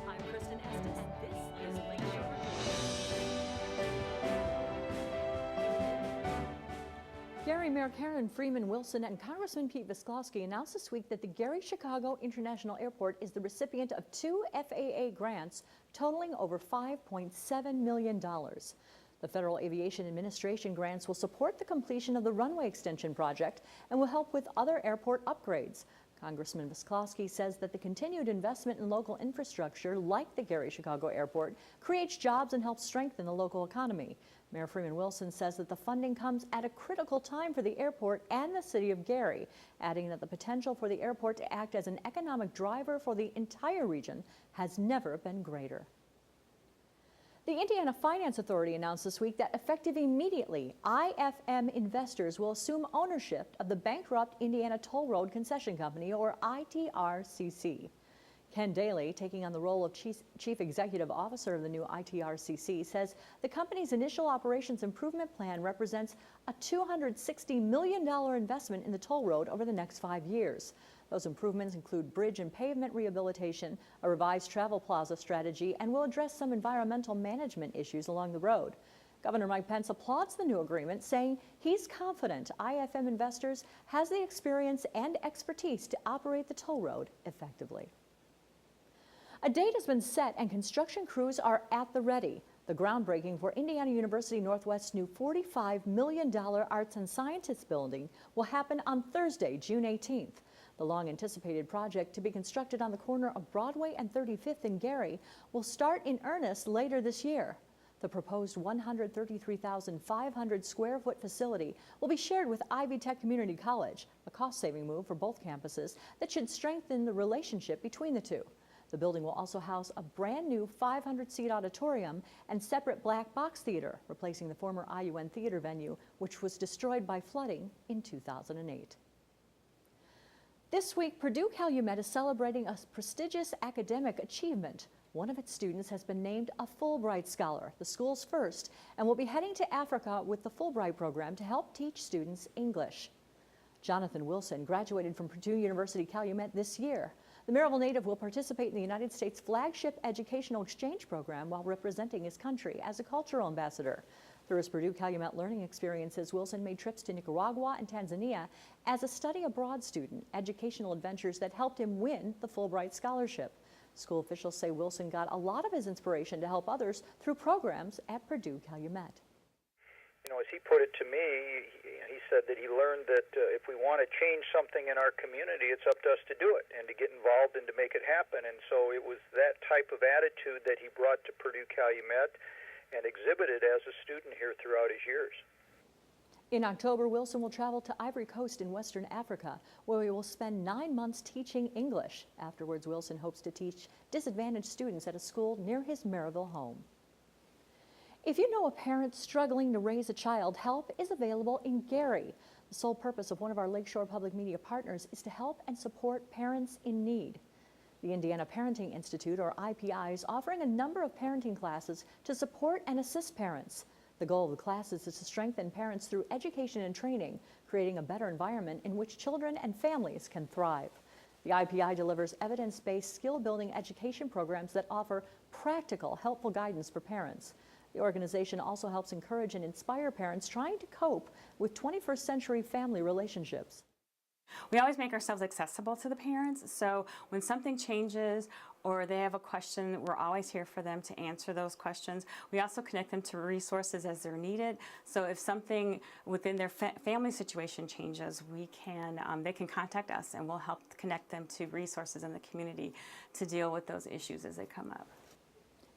I'm Kristen Estes. This is Lakeshore Report. Gary Mayor Karen Freeman Wilson and Congressman Pete Visclosky announced this week that the Gary-Chicago International Airport is the recipient of 2 FAA grants totaling over $5.7 million. The Federal Aviation Administration grants will support the completion of the runway extension project and will help with other airport upgrades. Congressman Visclosky says that the continued investment in local infrastructure like the Gary-Chicago Airport creates jobs and helps strengthen the local economy. Mayor Freeman Wilson says that the funding comes at a critical time for the airport and the city of Gary, adding that the potential for the airport to act as an economic driver for the entire region has never been greater. The Indiana Finance Authority announced this week that effective immediately, IFM investors will assume ownership of the bankrupt Indiana Toll Road Concession Company, or ITRCC. Ken Daly, taking on the role of Chief Executive Officer of the new ITRCC, says the company's initial operations improvement plan represents a $260 million investment in the toll road over the next 5 years. Those improvements include bridge and pavement rehabilitation, a revised travel plaza strategy, and will address some environmental management issues along the road. Governor Mike Pence applauds the new agreement, saying he's confident IFM Investors has the experience and expertise to operate the toll road effectively. A date has been set and construction crews are at the ready. The groundbreaking for Indiana University Northwest's new $45 million Arts and Sciences building will happen on Thursday, June 18th. The long-anticipated project, to be constructed on the corner of Broadway and 35th in Gary, will start in earnest later this year. The proposed 133,500 square foot facility will be shared with Ivy Tech Community College, a cost-saving move for both campuses that should strengthen the relationship between the two. The building will also house a brand new 500-seat auditorium and separate black box theater, replacing the former IUN theater venue, which was destroyed by flooding in 2008. This week, Purdue-Calumet is celebrating a prestigious academic achievement. One of its students has been named a Fulbright Scholar, the school's first, and will be heading to Africa with the Fulbright program to help teach students English. Jonathan Wilson graduated from Purdue University Calumet this year. The Maryville native will participate in the United States' flagship educational exchange program while representing his country as a cultural ambassador. Through his Purdue Calumet learning experiences, Wilson made trips to Nicaragua and Tanzania as a study abroad student, educational adventures that helped him win the Fulbright Scholarship. School officials say Wilson got a lot of his inspiration to help others through programs at Purdue Calumet. You know, as he put it to me, he said that he learned that if we want to change something in our community, it's up to us to do it and to get involved and to make it happen. And so it was that type of attitude that he brought to Purdue Calumet and exhibited as a student here throughout his years. In October, Wilson will travel to Ivory Coast in Western Africa, where he will spend 9 months teaching English. Afterwards, Wilson hopes to teach disadvantaged students at a school near his Maryville home. If you know a parent struggling to raise a child, help is available in Gary. The sole purpose of one of our Lakeshore Public Media partners is to help and support parents in need. The Indiana Parenting Institute, or IPI, is offering a number of parenting classes to support and assist parents. The goal of the classes is to strengthen parents through education and training, creating a better environment in which children and families can thrive. The IPI delivers evidence-based skill-building education programs that offer practical, helpful guidance for parents. The organization also helps encourage and inspire parents trying to cope with 21st century family relationships. We always make ourselves accessible to the parents, so when something changes or they have a question, we're always here for them to answer those questions. We also connect them to resources as they're needed, so if something within their family situation changes, they can contact us and we'll help connect them to resources in the community to deal with those issues as they come up.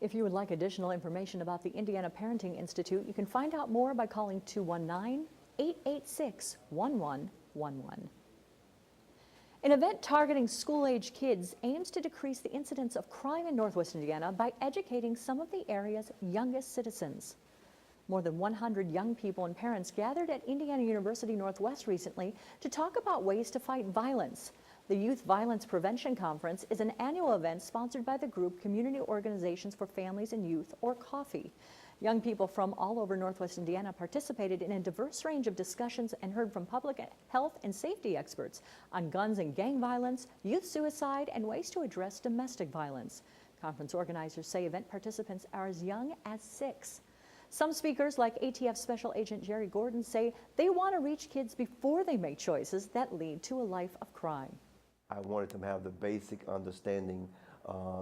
If you would like additional information about the Indiana Parenting Institute, you can find out more by calling 219-886-1111. An event targeting school-age kids aims to decrease the incidence of crime in Northwest Indiana by educating some of the area's youngest citizens. More than 100 young people and parents gathered at Indiana University Northwest recently to talk about ways to fight violence. The Youth Violence Prevention Conference is an annual event sponsored by the group Community Organizations for Families and Youth, or COFFEE. Young people from all over Northwest Indiana participated in a diverse range of discussions and heard from public health and safety experts on guns and gang violence, youth suicide, and ways to address domestic violence. Conference organizers say event participants are as young as 6. Some speakers, like ATF Special Agent Jerry Gordon, say they want to reach kids before they make choices that lead to a life of crime. I wanted them to have the basic understanding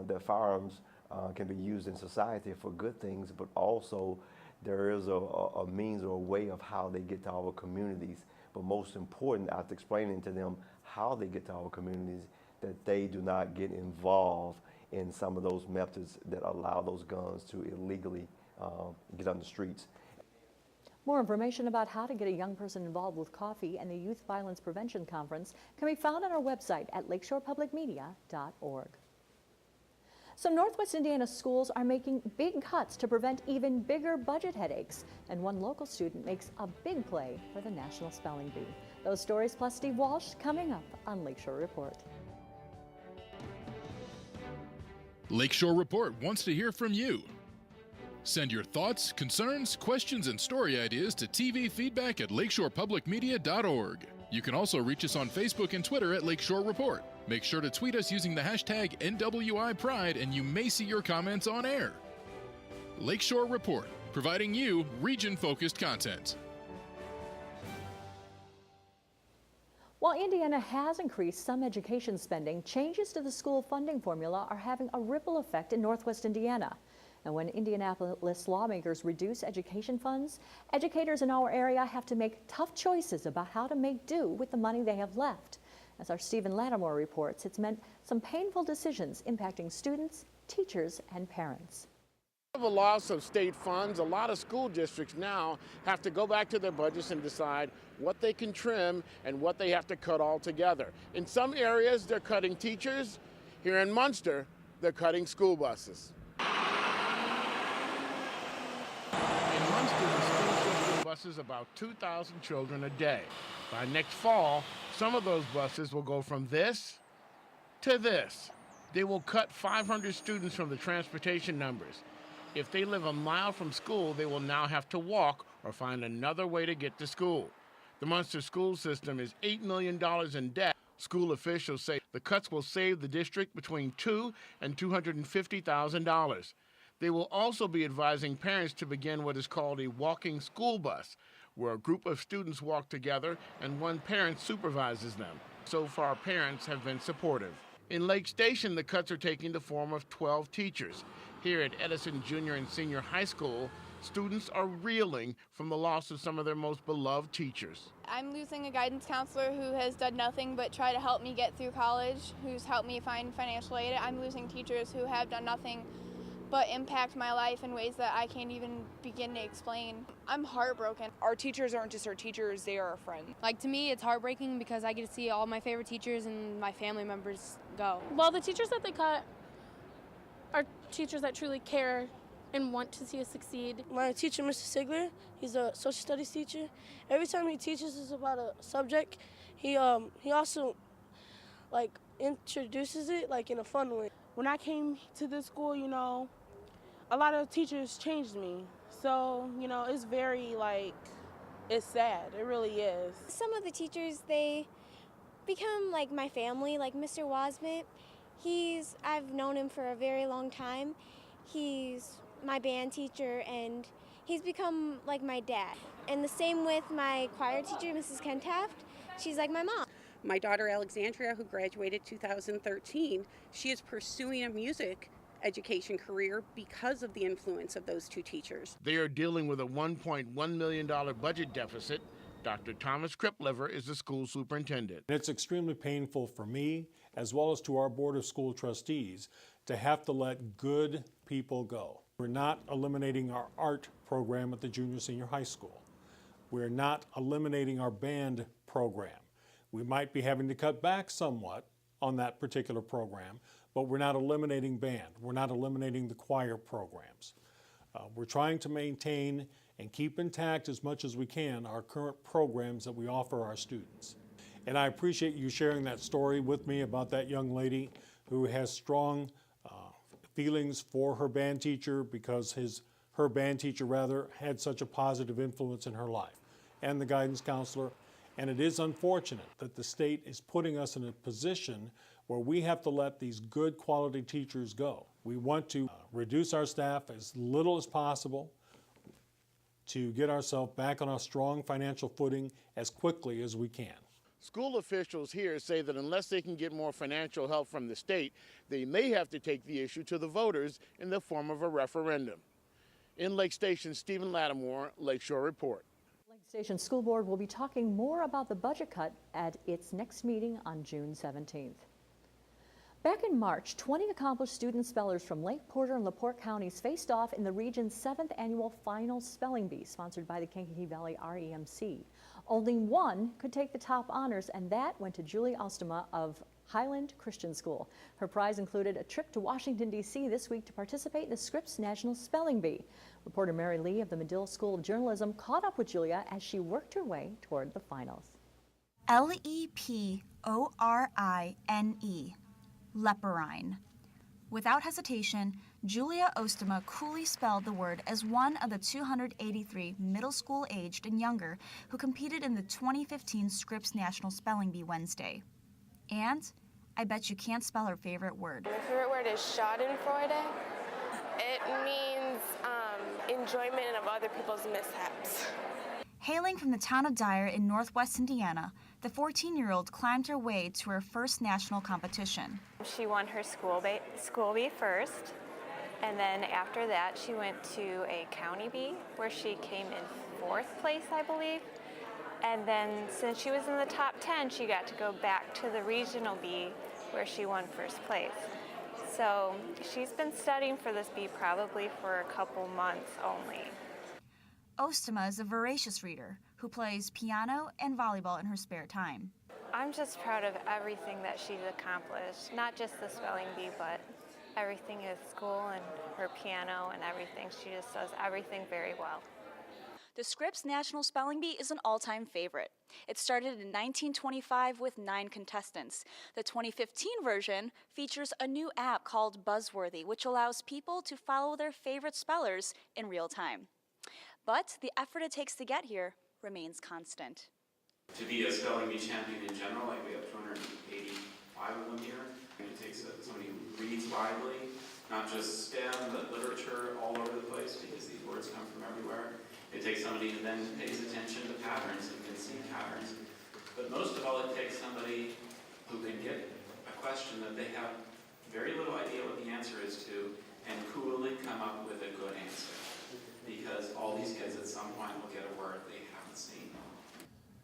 that firearms can be used in society for good things, but also there is a means or a way of how they get to our communities. But most important, after explaining to them how they get to our communities, that they do not get involved in some of those methods that allow those guns to illegally get on the streets. More information about how to get a young person involved with coffee and the Youth Violence Prevention Conference can be found on our website at lakeshorepublicmedia.org. Some Northwest Indiana schools are making big cuts to prevent even bigger budget headaches, and one local student makes a big play for the National Spelling Bee. Those stories plus Steve Walsh coming up on Lakeshore Report. Lakeshore Report wants to hear from you. Send your thoughts, concerns, questions, and story ideas to tvfeedback@lakeshorepublicmedia.org. You can also reach us on Facebook and Twitter at Lakeshore Report. Make sure to tweet us using the hashtag NWIPride, and you may see your comments on air. Lakeshore Report, providing you region-focused content. While Indiana has increased some education spending, changes to the school funding formula are having a ripple effect in Northwest Indiana. And when Indianapolis lawmakers reduce education funds, educators in our area have to make tough choices about how to make do with the money they have left. As our Stephen Lattimore reports, it's meant some painful decisions impacting students, teachers, and parents. With the loss of state funds, a lot of school districts now have to go back to their budgets and decide what they can trim and what they have to cut altogether. In some areas, they're cutting teachers. Here in Munster, they're cutting school buses. In Munster, the school system buses about 2,000 children a day. By next fall, some of those buses will go from this to this. They will cut 500 students from the transportation numbers. If they live a mile from school, they will now have to walk or find another way to get to school. The Munster school system is $8 million in debt. School officials say the cuts will save the district between $200,000 and $250,000. They will also be advising parents to begin what is called a walking school bus, where a group of students walk together and one parent supervises them. So far, parents have been supportive. In Lake Station, the cuts are taking the form of 12 teachers. Here at Edison Junior and Senior High School, students are reeling from the loss of some of their most beloved teachers. I'm losing a guidance counselor who has done nothing but try to help me get through college, who's helped me find financial aid. I'm losing teachers who have done nothing but impact my life in ways that I can't even begin to explain. I'm heartbroken. Our teachers aren't just our teachers, they are our friends. Like, to me, it's heartbreaking because I get to see all my favorite teachers and my family members go. Well, the teachers that they cut are teachers that truly care and want to see us succeed. My teacher, Mr. Sigler, he's a social studies teacher. Every time he teaches us about a subject, he also introduces it in a fun way. When I came to this school, a lot of teachers changed me. So, it's very, it's sad. It really is. Some of the teachers, they become like my family, like Mr. Wasmit. I've known him for a very long time. He's my band teacher, and he's become like my dad. And the same with my choir teacher, Mrs. Kentaft. She's like my mom. My daughter Alexandria, who graduated 2013, she is pursuing a music education career because of the influence of those two teachers. They are dealing with a $1.1 million budget deficit. Dr. Thomas Kripliver is the school superintendent. It's extremely painful for me, as well as to our Board of School Trustees, to have to let good people go. We're not eliminating our art program at the junior senior high school. We're not eliminating our band program. We might be having to cut back somewhat on that particular program, but we're not eliminating band. We're not eliminating the choir programs. We're trying to maintain and keep intact as much as we can our current programs that we offer our students. And I appreciate you sharing that story with me about that young lady who has strong feelings for her band teacher because her band teacher rather, had such a positive influence in her life, and the guidance counselor. And it is unfortunate that the state is putting us in a position where we have to let these good quality teachers go. We want to reduce our staff as little as possible to get ourselves back on a strong financial footing as quickly as we can. School officials here say that unless they can get more financial help from the state, they may have to take the issue to the voters in the form of a referendum. In Lake Station, Stephen Lattimore, Lakeshore Report. Lake Station School Board will be talking more about the budget cut at its next meeting on June 17th. Back in March, 20 accomplished student spellers from Lake Porter and LaPorte counties faced off in the region's 7th annual final spelling bee, sponsored by the Kankakee Valley REMC. Only one could take the top honors, and that went to Julia Ostema of Highland Christian School. Her prize included a trip to Washington, D.C. this week to participate in the Scripps National Spelling Bee. Reporter Mary Lee of the Medill School of Journalism caught up with Julia as she worked her way toward the finals. Leporine. Leporine. Without hesitation, Julia Ostema coolly spelled the word as one of the 283 middle school aged and younger who competed in the 2015 Scripps National Spelling Bee Wednesday. And I bet you can't spell her favorite word. My favorite word is schadenfreude. It means enjoyment of other people's mishaps. Hailing from the town of Dyer in northwest Indiana, the 14-year-old climbed her way to her first national competition. She won her school bee first, and then after that she went to a county bee where she came in 4th place, I believe. And then since she was in the top 10, she got to go back to the regional bee where she won 1st place. So she's been studying for this bee probably for a couple months only. Ostema is a voracious reader who plays piano and volleyball in her spare time. I'm just proud of everything that she's accomplished, not just the spelling bee, but everything at school and her piano and everything. She just does everything very well. The Scripps National Spelling Bee is an all-time favorite. It started in 1925 with 9 contestants. The 2015 version features a new app called Buzzworthy, which allows people to follow their favorite spellers in real time. But the effort it takes to get here remains constant. To be a spelling bee champion in general, like we have 285 of them here, it takes somebody who reads widely, not just STEM, but literature all over the place, because these words come from everywhere. It takes somebody who then pays attention to patterns and can see patterns. But most of all, it takes somebody who can get a question that they have very little idea what the answer is to, and coolly come up with a good answer. Because all these kids at some point will get a word they haven't seen.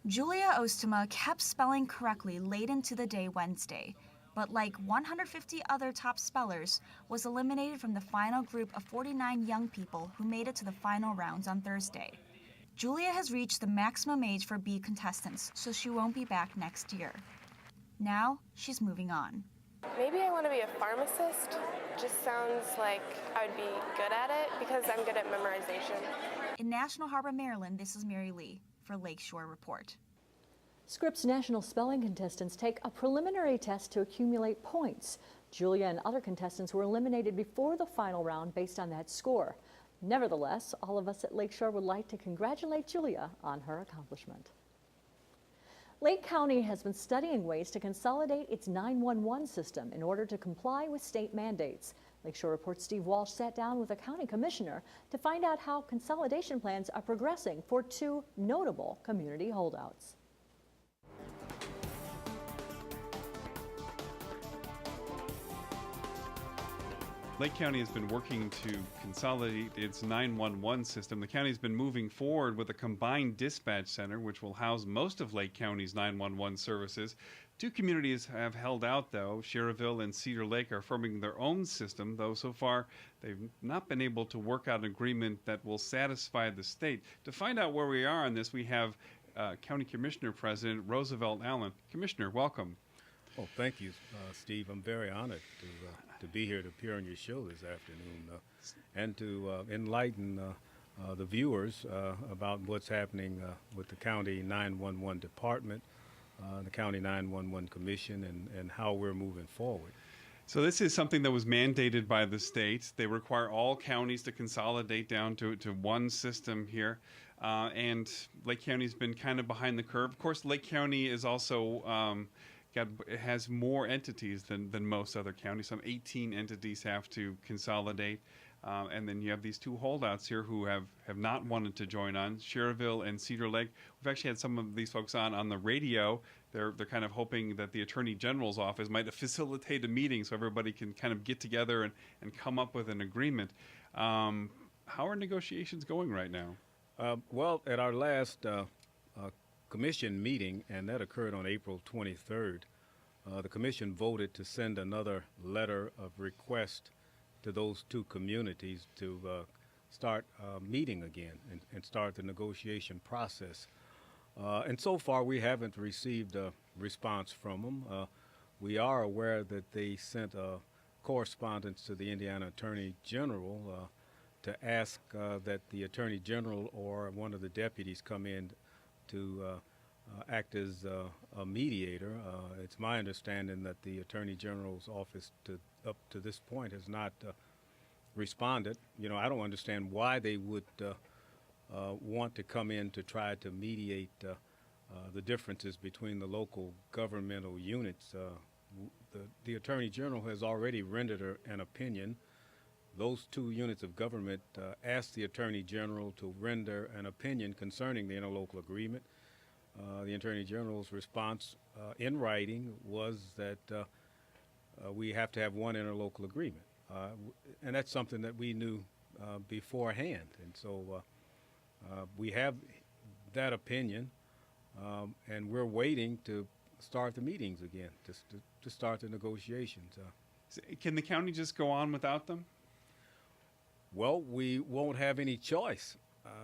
Julia Ostema kept spelling correctly late into the day Wednesday, but like 150 other top spellers, was eliminated from the final group of 49 young people who made it to the final rounds on Thursday. Julia has reached the maximum age for bee contestants, so she won't be back next year. Now, she's moving on. Maybe I want to be a pharmacist. Just sounds like I would be good at it because I'm good at memorization. In National Harbor, Maryland, this is Mary Lee for Lakeshore Report. Scripps National Spelling contestants take a preliminary test to accumulate points. Julia and other contestants were eliminated before the final round based on that score. Nevertheless, all of us at Lakeshore would like to congratulate Julia on her accomplishment. Lake County has been studying ways to consolidate its 911 system in order to comply with state mandates. Lakeshore Report's Steve Walsh sat down with a county commissioner to find out how consolidation plans are progressing for 2 notable community holdouts. Lake County has been working to consolidate its 911 system. The county has been moving forward with a combined dispatch center, which will house most of Lake County's 911 services. 2 communities have held out, though. Sherrville and Cedar Lake are forming their own system, though so far they've not been able to work out an agreement that will satisfy the state. To find out where we are on this, we have County Commissioner President Roosevelt Allen. Commissioner, welcome. Oh, thank you, Steve. I'm very honored to be here to appear on your show this afternoon and to enlighten the viewers about what's happening with the County 911 Department, the County 911 Commission, and how we're moving forward. So this is something that was mandated by the state. They require all counties to consolidate down to one system here. And Lake County's been kind of behind the curve. Of course, Lake County is also it has more entities than most other counties. Some 18 entities have to consolidate. And then you have these two holdouts here who have not wanted to join on, Cherville and Cedar Lake. We've actually had some of these folks on the radio. They're kind of hoping that the Attorney General's office might facilitate a meeting so everybody can kind of get together and come up with an agreement. How are negotiations going right now? Well, at our last commission meeting, and that occurred on April 23rd, the commission voted to send another letter of request to those two communities to start meeting again and start the negotiation process. And so far, we haven't received a response from them. We are aware that they sent a correspondence to the Indiana Attorney General to ask that the Attorney General or one of the deputies come in to act as a mediator. It's my understanding that the Attorney General's office up to this point has not responded. You know, I don't understand why they would want to come in to try to mediate the differences between the local governmental units. The Attorney General has already rendered an opinion. Those two units of government asked the Attorney General to render an opinion concerning the interlocal agreement. The Attorney General's response in writing was that we have to have one interlocal agreement. And that's something that we knew beforehand. And so we have that opinion, and we're waiting to start the meetings again, to start the negotiations. Can the county just go on without them? Well, we won't have any choice.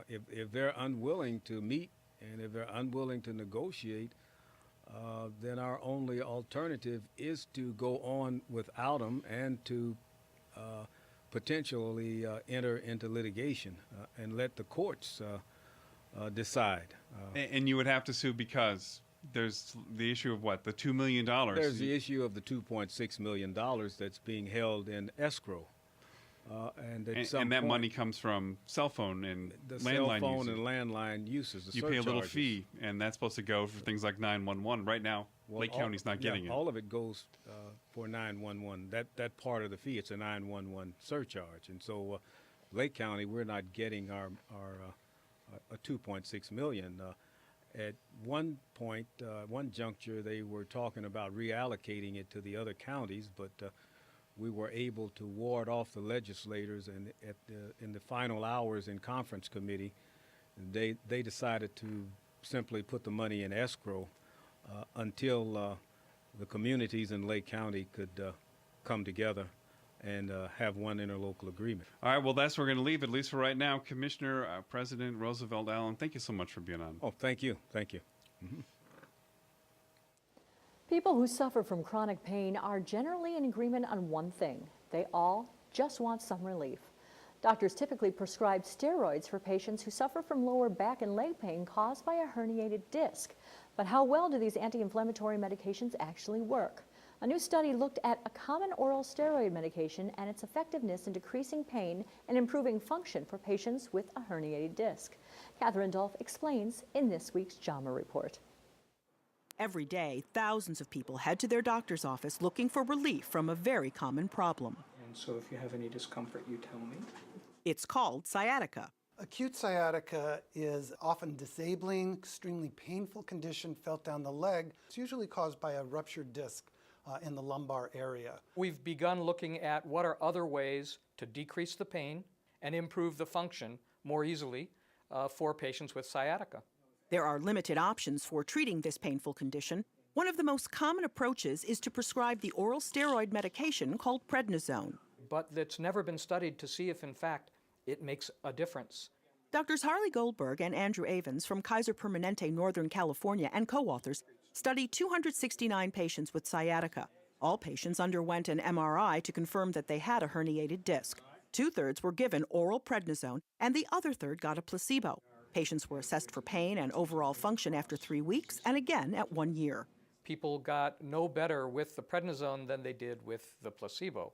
If they're unwilling to meet and if they're unwilling to negotiate, then our only alternative is to go on without them and to potentially enter into litigation and let the courts decide. And you would have to sue because there's the issue of what, the $2 million? There's the issue of the $2.6 million that's being held in escrow. And that money comes from cell phone and the landline cell phone uses. And landline uses. The you pay a little surcharges. fee, and that's supposed to go for things like 911. Right now, Lake County's not getting it. All of it goes for 911. That part of the fee, it's a 911 surcharge, and so Lake County, we're not getting our a 2.6 million. At one point, one juncture, they were talking about reallocating it to the other counties, but we were able to ward off the legislators, and in the final hours in conference committee, they decided to simply put the money in escrow until the communities in Lake County could come together and have one interlocal agreement. All right, well, that's where we're going to leave, at least for right now. Commissioner, President Roosevelt Allen, thank you so much for being on. Oh, thank you. Thank you. Mm-hmm. People who suffer from chronic pain are generally in agreement on one thing. They all just want some relief. Doctors typically prescribe steroids for patients who suffer from lower back and leg pain caused by a herniated disc. But how well do these anti-inflammatory medications actually work? A new study looked at a common oral steroid medication and its effectiveness in decreasing pain and improving function for patients with a herniated disc. Catherine Dolph explains in this week's JAMA Report. Every day, thousands of people head to their doctor's office looking for relief from a very common problem. And so if you have any discomfort, you tell me. It's called sciatica. Acute sciatica is often disabling, extremely painful condition felt down the leg. It's usually caused by a ruptured disc in the lumbar area. We've begun looking at what are other ways to decrease the pain and improve the function more easily for patients with sciatica. There are limited options for treating this painful condition. One of the most common approaches is to prescribe the oral steroid medication called prednisone. But it's never been studied to see if, in fact, it makes a difference. Doctors Harley Goldberg and Andrew Avens from Kaiser Permanente, Northern California, and co-authors studied 269 patients with sciatica. All patients underwent an MRI to confirm that they had a herniated disc. 2/3 were given oral prednisone, and the other third got a placebo. Patients were assessed for pain and overall function after 3 weeks and again at 1 year. people got no better with the prednisone than they did with the placebo.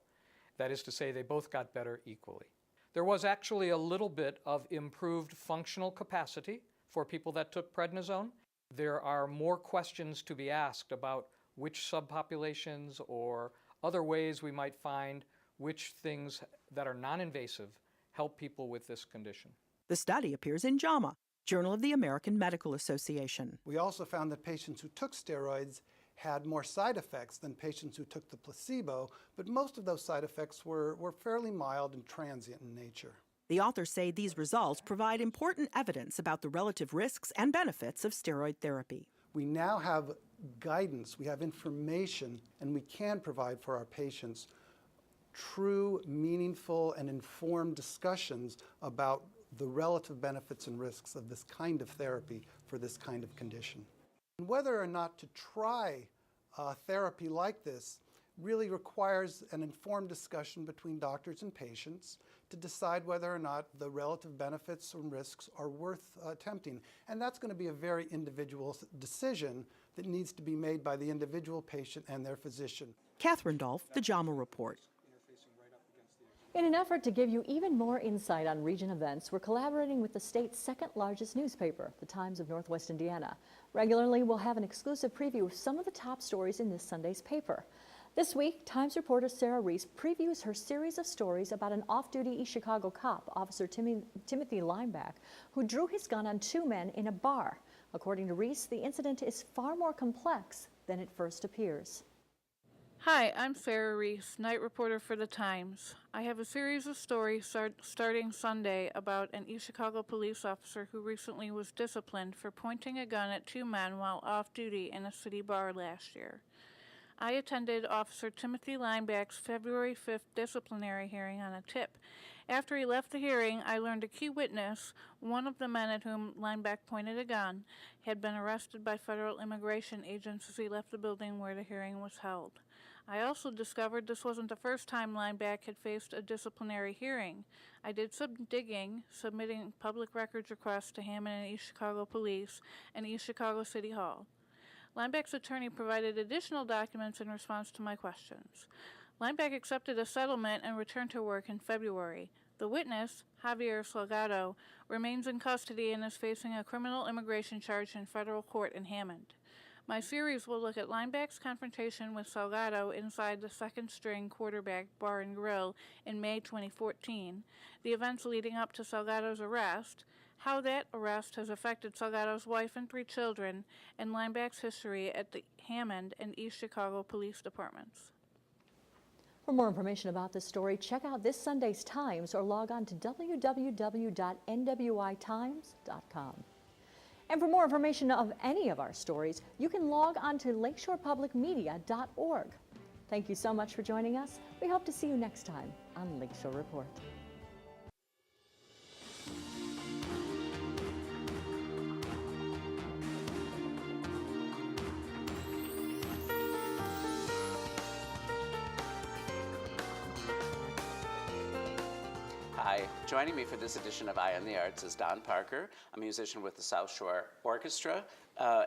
That is to say, they both got better equally. There was actually a little bit of improved functional capacity for people that took prednisone. There are more questions to be asked about which subpopulations or other ways we might find which things that are non-invasive help people with this condition. The study appears in JAMA, Journal of the American Medical Association. We also found that patients who took steroids had more side effects than patients who took the placebo, but most of those side effects were fairly mild and transient in nature. The authors say these results provide important evidence about the relative risks and benefits of steroid therapy. We now have guidance, we have information, and we can provide for our patients true, meaningful, and informed discussions about the relative benefits and risks of this kind of therapy for this kind of condition. Whether or not to try therapy like this really requires an informed discussion between doctors and patients to decide whether or not the relative benefits and risks are worth attempting. And that's going to be a very individual decision that needs to be made by the individual patient and their physician. Catherine Dolph, The JAMA Report. In an effort to give you even more insight on region events, we're collaborating with the state's second largest newspaper, the Times of Northwest Indiana. Regularly, we'll have an exclusive preview of some of the top stories in this Sunday's paper. This week, Times reporter Sarah Reese previews her series of stories about an off-duty East Chicago cop, Officer Timothy Lineback, who drew his gun on two men in a bar. According to Reese, the incident is far more complex than it first appears. Hi, I'm Sarah Reese, night reporter for The Times. I have a series of stories starting Sunday about an East Chicago police officer who recently was disciplined for pointing a gun at two men while off duty in a city bar last year. I attended Officer Timothy Lineback's February 5th disciplinary hearing on a tip. After he left the hearing, I learned a key witness, one of the men at whom Lineback pointed a gun, had been arrested by federal immigration agents as he left the building where the hearing was held. I also discovered this wasn't the first time Lineback had faced a disciplinary hearing. I did some digging, submitting public records requests to Hammond and East Chicago Police and East Chicago City Hall. Lineback's attorney provided additional documents in response to my questions. Lineback accepted a settlement and returned to work in February. The witness, Javier Salgado, remains in custody and is facing a criminal immigration charge in federal court in Hammond. My series will look at Lineback's confrontation with Salgado inside the second-string quarterback bar and grill in May 2014, the events leading up to Salgado's arrest, how that arrest has affected Salgado's wife and 3 children, and Lineback's history at the Hammond and East Chicago police departments. For more information about this story, check out this Sunday's Times or log on to www.nwitimes.com. And for more information of any of our stories, you can log on to lakeshorepublicmedia.org. Thank you so much for joining us. We hope to see you next time on Lakeshore Report. Hi, joining me for this edition of Eye on the Arts is Don Parker, a musician with the South Shore Orchestra.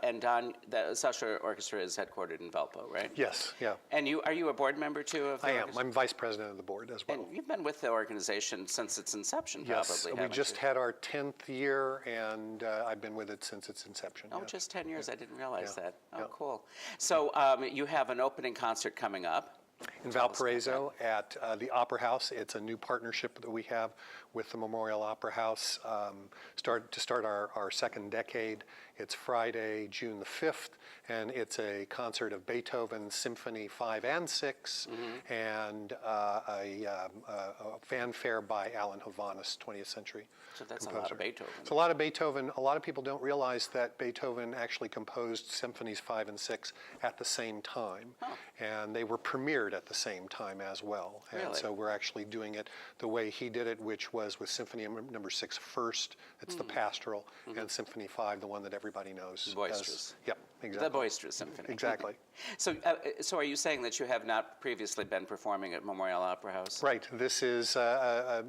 And Don, the South Shore Orchestra is headquartered in Valpo, right? Yes, yeah. And are you a board member too of the I am. orchestra? I'm vice president of the board as well. And you've been with the organization since its inception, Yes, probably. we just had our 10th year, and I've been with it since its inception. Oh, yes. just 10 years. Yeah. I didn't realize Yeah. that. Oh, Yeah. cool. So you have an opening concert coming up. In Valparaiso at the Opera House. It's a new partnership that we have with the Memorial Opera House to start our second decade. It's Friday, June the 5th, and it's a concert of Beethoven Symphony 5 and 6, and a fanfare by Alan Hovhaness, 20th century So that's composer. a lot of Beethoven. It's a lot of Beethoven. A lot of people don't realize that Beethoven actually composed Symphonies 5 and 6 at the same time, and they were premiered concert at the same time as well. And Really? so we're actually doing it the way he did it, which was with Symphony number 6 first. It's the pastoral, and Symphony 5, the one that everybody knows. Boisterous. Yep, exactly. The Boisterous Symphony. Exactly. So, so are you saying that you have not previously been performing at Memorial Opera House? Right. This is,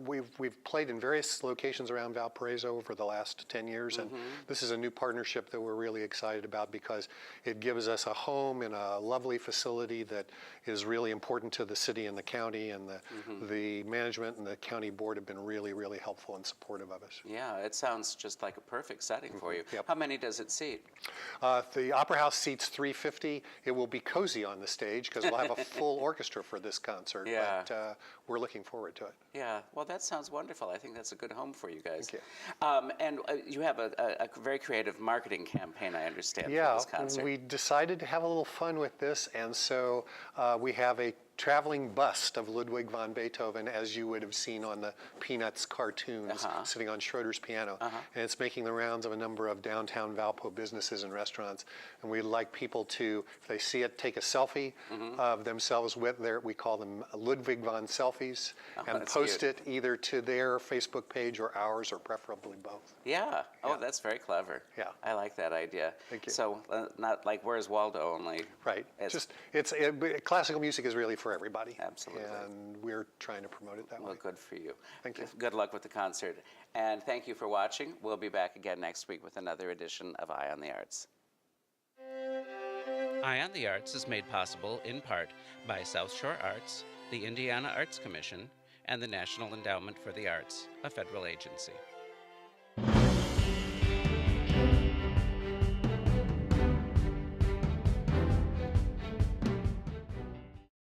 we've played in various locations around Valparaiso over the last 10 years, and this is a new partnership that we're really excited about because it gives us a home in a lovely facility that is really important to the city and the county, and the management and the county board have been really, really helpful and supportive of us. Yeah, it sounds just like a perfect setting for you. Yep. How many does it seat? The Opera House seats 350. It will be cozy on the stage because we'll have a full orchestra for this concert, Yeah. but we're looking forward to it. Yeah, well, that sounds wonderful. I think that's a good home for you guys. Thank you. And you have a very creative marketing campaign, I understand, for Yeah, this concert. we decided to have a little fun with this, and so we have a traveling bust of Ludwig van Beethoven, as you would have seen on the Peanuts cartoons, sitting on Schroeder's piano. And it's making the rounds of a number of downtown Valpo businesses and restaurants. And we'd like people to, if they see it, take a selfie of themselves with their, we call them Ludwig van selfies, and that's post cute. it either to their Facebook page or ours, or preferably both. Yeah. Oh, that's very clever. Yeah. I like that idea. Thank you. So not like Where's Waldo only. Right. Classical music is really for everybody. Absolutely. And we're trying to promote it that way. Well, good for you. Thank you. Good luck with the concert. And thank you for watching. We'll be back again next week with another edition of Eye on the Arts. Eye on the Arts is made possible in part by South Shore Arts, the Indiana Arts Commission, and the National Endowment for the Arts, a federal agency.